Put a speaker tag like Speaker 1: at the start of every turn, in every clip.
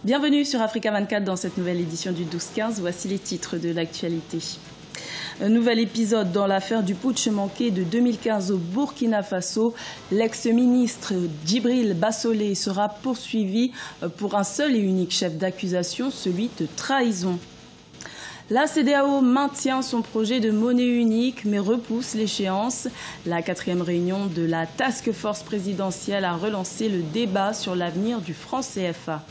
Speaker 1: Bienvenue sur Africa 24 dans cette nouvelle édition du 12-15. Voici les titres de l'actualité. Un nouvel épisode dans l'affaire du putsch manqué de 2015 au Burkina Faso. L'ex-ministre Djibril Bassolé sera poursuivi pour un seul et unique chef d'accusation, celui de trahison. La CEDEAO maintient son projet de monnaie unique mais repousse l'échéance. La 4e réunion de la Task Force présidentielle a relancé le débat sur l'avenir du franc CFA.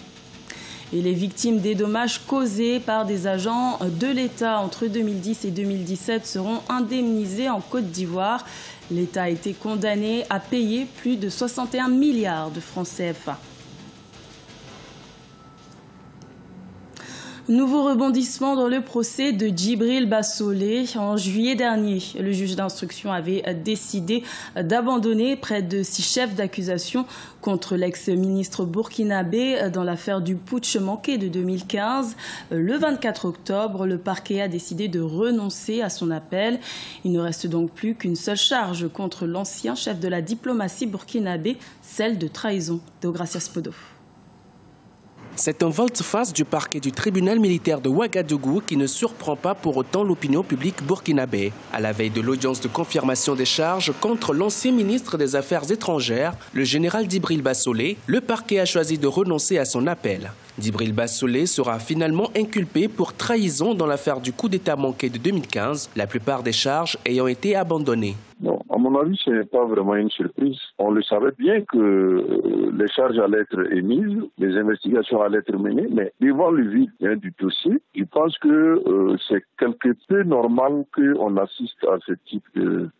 Speaker 1: Et les victimes des dommages causés par des agents de l'État entre 2010 et 2017 seront indemnisées en Côte d'Ivoire. L'État a été condamné à payer plus de 61 milliards de francs CFA. Nouveau rebondissement dans le procès de Djibril Bassolé. En juillet dernier, le juge d'instruction avait décidé d'abandonner près de 6 chefs d'accusation contre l'ex-ministre burkinabé dans l'affaire du putsch manqué de 2015. Le 24 octobre, le parquet a décidé de renoncer à son appel. Il ne reste donc plus qu'une seule charge contre l'ancien chef de la diplomatie burkinabé, celle de trahison. Deogracias Podo.
Speaker 2: C'est un volte-face du parquet du tribunal militaire de Ouagadougou qui ne surprend pas pour autant l'opinion publique burkinabé. À la veille de l'audience de confirmation des charges contre l'ancien ministre des Affaires étrangères, le général Djibril Bassolé, le parquet a choisi de renoncer à son appel. Djibril Bassolé sera finalement inculpé pour trahison dans l'affaire du coup d'État manqué de 2015, la plupart des charges ayant été abandonnées.
Speaker 3: Non, à mon avis, ce n'est pas vraiment une surprise. On le savait bien que les charges allaient être émises, les investigations allaient être menées, mais devant le vide du dossier, je pense que c'est quelque peu normal qu'on assiste à ce type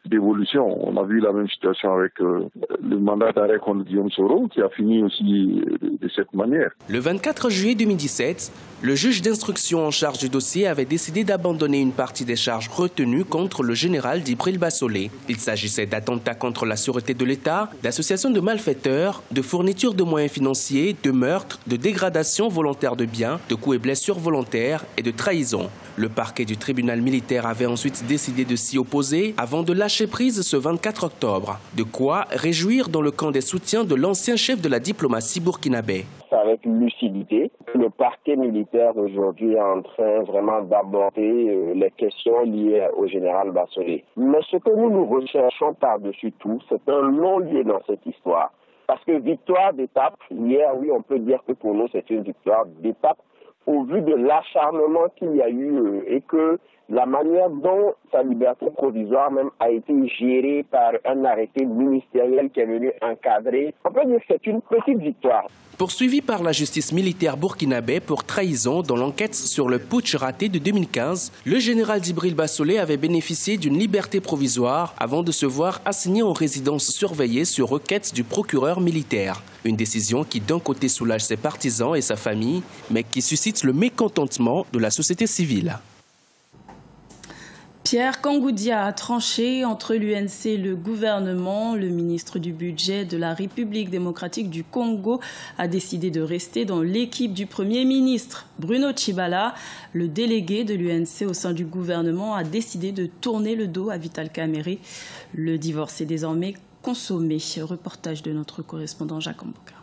Speaker 3: d'évolution. On a vu la même situation avec le mandat d'arrêt contre Guillaume Soro, qui a fini aussi de cette manière.
Speaker 2: Le 24 juillet 2017, le juge d'instruction en charge du dossier avait décidé d'abandonner une partie des charges retenues contre le général Djibril Bassolé. Il s'agissait d'attentats contre la sûreté de l'État, d'associations de malfaiteurs, de fourniture de moyens financiers, de meurtres, de dégradation volontaire de biens, de coups et blessures volontaires et de trahison. Le parquet du tribunal militaire avait ensuite décidé de s'y opposer avant de lâcher prise ce 24 octobre. De quoi réjouir dans le camp des soutiens de l'ancien chef de la diplomatie burkinabé.
Speaker 4: Avec lucidité. Le parquet militaire aujourd'hui est en train vraiment d'aborder les questions liées au général Bassolé. Mais ce que nous recherchons par-dessus tout, c'est un non-lieu dans cette histoire. Parce que victoire d'étape, hier, oui, on peut dire que pour nous, c'est une victoire d'étape au vu de l'acharnement qu'il y a eu et que la manière dont sa liberté provisoire même a été gérée par un arrêté ministériel qui est venu encadrer, on peut dire que c'est une petite victoire.
Speaker 2: Poursuivi par la justice militaire burkinabé pour trahison dans l'enquête sur le putsch raté de 2015, le général Djibril Bassolé avait bénéficié d'une liberté provisoire avant de se voir assigné en résidence surveillée sur requête du procureur militaire. Une décision qui d'un côté soulage ses partisans et sa famille, mais qui suscite le mécontentement de la société civile.
Speaker 1: Pierre Kangoudia a tranché entre l'UNC et le gouvernement. Le ministre du Budget de la République démocratique du Congo a décidé de rester dans l'équipe du Premier ministre. Bruno Tshibala, le délégué de l'UNC au sein du gouvernement, a décidé de tourner le dos à Vital Kamerhe. Le divorce est désormais consommé. Reportage de notre correspondant Jacques Mboka.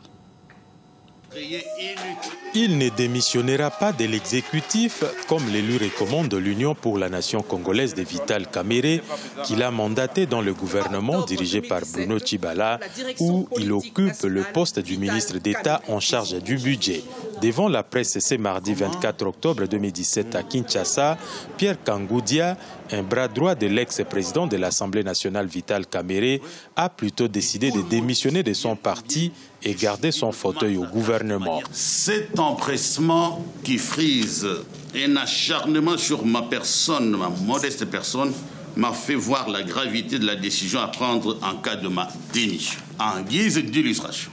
Speaker 5: Il ne démissionnera pas de l'exécutif, comme le lui recommande l'Union pour la nation congolaise de Vital Kamerhe, qu'il a mandaté dans le gouvernement dirigé par Bruno Tshibala, où il occupe le poste du ministre d'État en charge du budget. Devant la presse ce mardi 24 octobre 2017 à Kinshasa, Pierre Kangoudia, un bras droit de l'ex-président de l'Assemblée nationale Vital Kamerhe, a plutôt décidé de démissionner de son parti et garder son fauteuil au gouvernement.
Speaker 6: Cet empressement qui frise un acharnement sur ma personne, ma modeste personne, m'a fait voir la gravité de la décision à prendre en cas de ma démission. En guise d'illustration,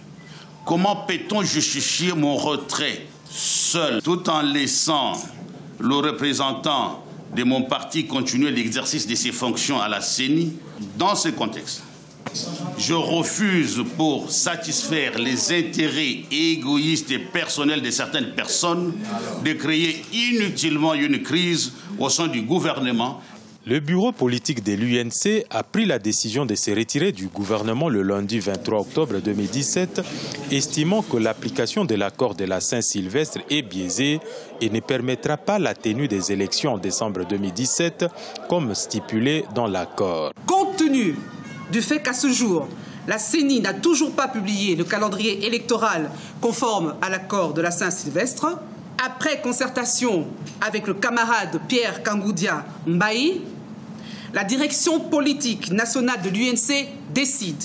Speaker 6: comment peut-on justifier mon retrait seul, tout en laissant le représentant de mon parti continuer l'exercice de ses fonctions à la CENI? Dans ce contexte, je refuse, pour satisfaire les intérêts égoïstes et personnels de certaines personnes, de créer inutilement une crise au sein du gouvernement.
Speaker 5: Le bureau politique de l'UNC a pris la décision de se retirer du gouvernement le lundi 23 octobre 2017, estimant que l'application de l'accord de la Saint-Sylvestre est biaisée et ne permettra pas la tenue des élections en décembre 2017, comme stipulé dans l'accord.
Speaker 7: Compte tenu du fait qu'à ce jour, la CENI n'a toujours pas publié le calendrier électoral conforme à l'accord de la Saint-Sylvestre, après concertation avec le camarade Pierre Kangoudia Mbaye, la direction politique nationale de l'UNC décide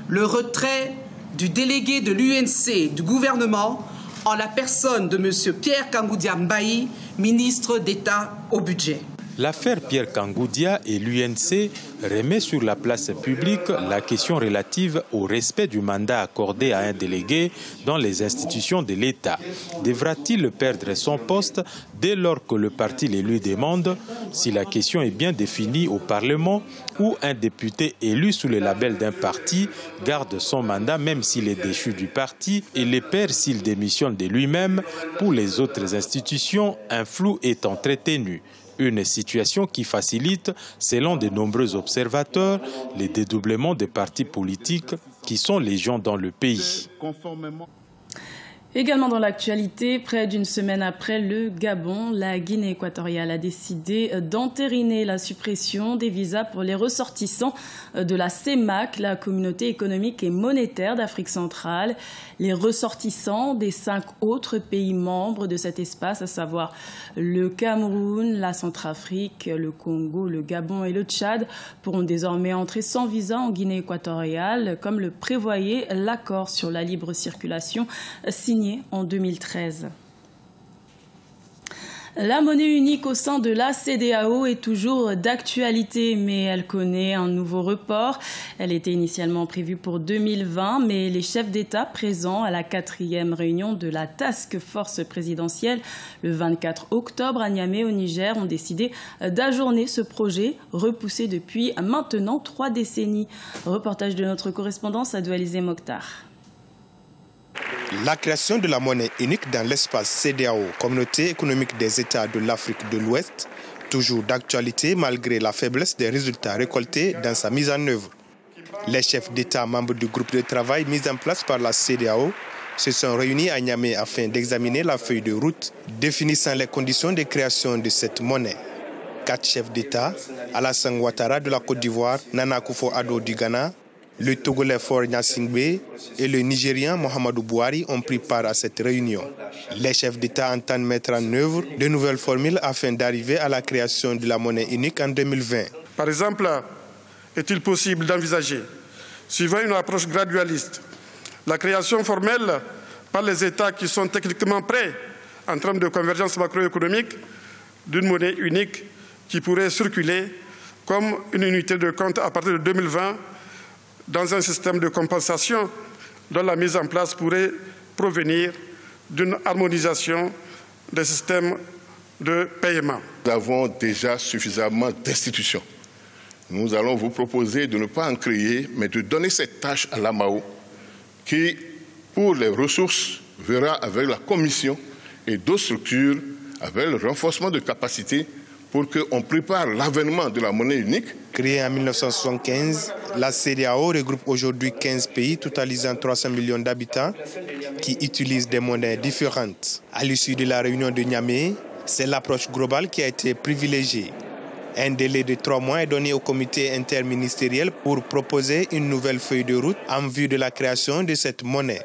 Speaker 7: le retrait du délégué de l'UNC du gouvernement en la personne de M. Pierre Kangoudia Mbaye, ministre d'État au budget.
Speaker 5: L'affaire Pierre Kangoudia et l'UNC remet sur la place publique la question relative au respect du mandat accordé à un délégué dans les institutions de l'État. Devra-t-il perdre son poste dès lors que le parti le lui demande, si la question est bien définie au Parlement, ou un député élu sous le label d'un parti garde son mandat même s'il est déchu du parti et le perd s'il démissionne de lui-même? Pour les autres institutions, un flou est entretenu. Une situation qui facilite, selon de nombreux observateurs, les dédoublements des partis politiques qui sont légion dans le pays.
Speaker 1: Également dans l'actualité, près d'une semaine après le Gabon, la Guinée équatoriale a décidé d'entériner la suppression des visas pour les ressortissants de la CEMAC, la Communauté économique et monétaire d'Afrique centrale. Les ressortissants des 5 autres pays membres de cet espace, à savoir le Cameroun, la Centrafrique, le Congo, le Gabon et le Tchad, pourront désormais entrer sans visa en Guinée équatoriale, comme le prévoyait l'accord sur la libre circulation signé en 2013. La monnaie unique au sein de la CEDEAO est toujours d'actualité, mais elle connaît un nouveau report. Elle était initialement prévue pour 2020, mais les chefs d'État présents à la 4e réunion de la Task Force présidentielle le 24 octobre à Niamey au Niger ont décidé d'ajourner ce projet, repoussé depuis maintenant 3 décennies. Reportage de notre correspondant Sadou Alizé Mokhtar.
Speaker 8: La création de la monnaie unique dans l'espace CEDEAO, Communauté économique des États de l'Afrique de l'Ouest, toujours d'actualité malgré la faiblesse des résultats récoltés dans sa mise en œuvre. Les chefs d'État membres du groupe de travail mis en place par la CEDEAO se sont réunis à Niamey afin d'examiner la feuille de route définissant les conditions de création de cette monnaie. 4 chefs d'État, Alassane Ouattara de la Côte d'Ivoire, Nana Akufo-Addo du Ghana, le Togolais Faure Gnassingbé et le Nigérian Mohamedou Bouhari ont pris part à cette réunion. Les chefs d'État entendent mettre en œuvre de nouvelles formules afin d'arriver à la création de la monnaie unique en 2020.
Speaker 9: Par exemple, est-il possible d'envisager, suivant une approche gradualiste, la création formelle par les États qui sont techniquement prêts en termes de convergence macroéconomique d'une monnaie unique qui pourrait circuler comme une unité de compte à partir de 2020 dans un système de compensation dont la mise en place pourrait provenir d'une harmonisation des systèmes de paiement.
Speaker 10: Nous avons déjà suffisamment d'institutions. Nous allons vous proposer de ne pas en créer, mais de donner cette tâche à l'AMAO qui, pour les ressources, verra avec la Commission et d'autres structures, avec le renforcement de capacités pour qu'on prépare l'avènement de la monnaie unique.
Speaker 8: Créée en 1975, la CEDEAO regroupe aujourd'hui 15 pays totalisant 300 millions d'habitants qui utilisent des monnaies différentes. À l'issue de la réunion de Niamey, c'est l'approche globale qui a été privilégiée. Un délai de 3 mois est donné au comité interministériel pour proposer une nouvelle feuille de route en vue de la création de cette monnaie.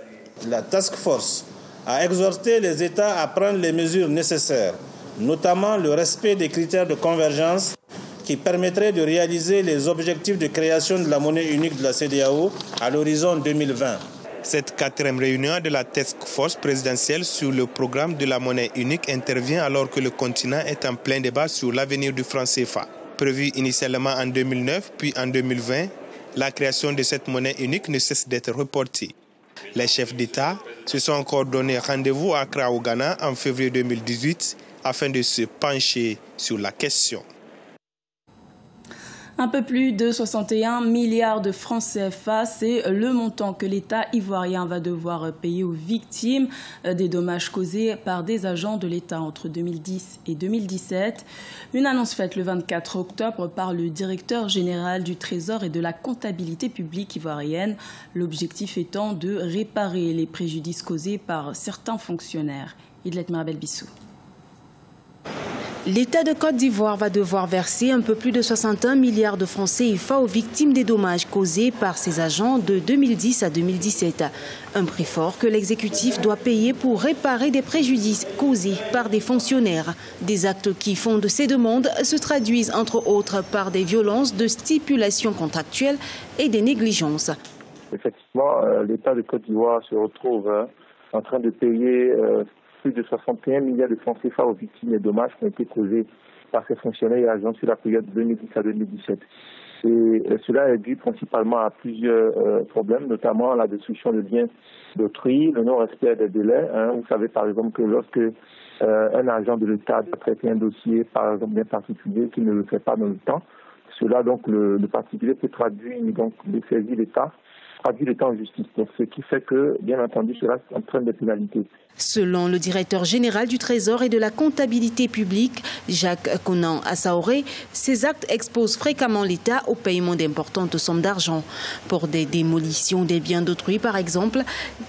Speaker 11: La Task Force a exhorté les États à prendre les mesures nécessaires, notamment le respect des critères de convergence qui permettraient de réaliser les objectifs de création de la monnaie unique de la CEDEAO à l'horizon 2020.
Speaker 8: Cette 4e réunion de la Task Force présidentielle sur le programme de la monnaie unique intervient alors que le continent est en plein débat sur l'avenir du franc CFA. Prévu initialement en 2009 puis en 2020, la création de cette monnaie unique ne cesse d'être reportée. Les chefs d'État se sont encore donné rendez-vous à Accra au Ghana en février 2018 afin de se pencher sur la question.
Speaker 1: Un peu plus de 61 milliards de francs CFA, c'est le montant que l'État ivoirien va devoir payer aux victimes des dommages causés par des agents de l'État entre 2010 et 2017. Une annonce faite le 24 octobre par le directeur général du Trésor et de la comptabilité publique ivoirienne, l'objectif étant de réparer les préjudices causés par certains fonctionnaires. Idlet Marabel Bissou.
Speaker 12: L'État de Côte d'Ivoire va devoir verser un peu plus de 61 milliards de francs CFA aux victimes des dommages causés par ses agents de 2010 à 2017. Un prix fort que l'exécutif doit payer pour réparer des préjudices causés par des fonctionnaires. Des actes qui font de ces demandes se traduisent entre autres par des violences de stipulation contractuelle et des négligences.
Speaker 13: Effectivement, l'État de Côte d'Ivoire se retrouve en train de payer plus de 61 milliards de francs CFA aux victimes des dommages qui ont été causés par ces fonctionnaires et agents sur la période 2010 à 2017. Et cela est dû principalement à plusieurs problèmes, notamment la destruction de biens d'autrui, le non-respect des délais. Vous savez par exemple que lorsque un agent de l'État doit traiter un dossier, par exemple d'un particulier qui ne le fait pas dans le temps, cela donc le particulier peut traduire donc saisir l'État en justice. Donc, ce qui fait que, bien entendu, cela entraîne des pénalités.
Speaker 12: Selon le directeur général du Trésor et de la comptabilité publique, Jacques Konan Assaoré, ces actes exposent fréquemment l'État au paiement d'importantes sommes d'argent. Pour des démolitions des biens d'autrui, par exemple,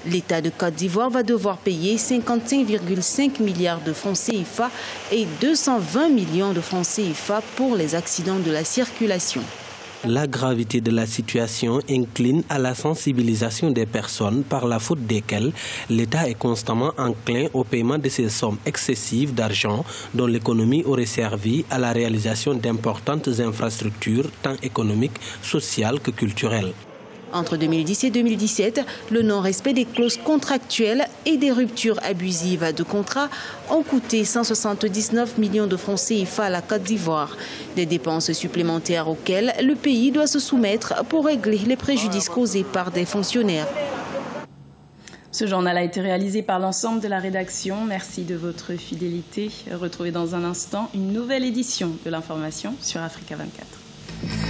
Speaker 12: l'État de Côte d'Ivoire va devoir payer 55,5 milliards de francs CFA et 220 millions de francs CFA pour les accidents de la circulation.
Speaker 14: La gravité de la situation incline à la sensibilisation des personnes par la faute desquelles l'État est constamment enclin au paiement de ces sommes excessives d'argent dont l'économie aurait servi à la réalisation d'importantes infrastructures tant économiques, sociales que culturelles.
Speaker 12: Entre 2010 et 2017, le non-respect des clauses contractuelles et des ruptures abusives de contrats ont coûté 179 millions de francs CFA à la Côte d'Ivoire. Des dépenses supplémentaires auxquelles le pays doit se soumettre pour régler les préjudices causés par des fonctionnaires.
Speaker 1: Ce journal a été réalisé par l'ensemble de la rédaction. Merci de votre fidélité. Retrouvez dans un instant une nouvelle édition de l'information sur Africa 24.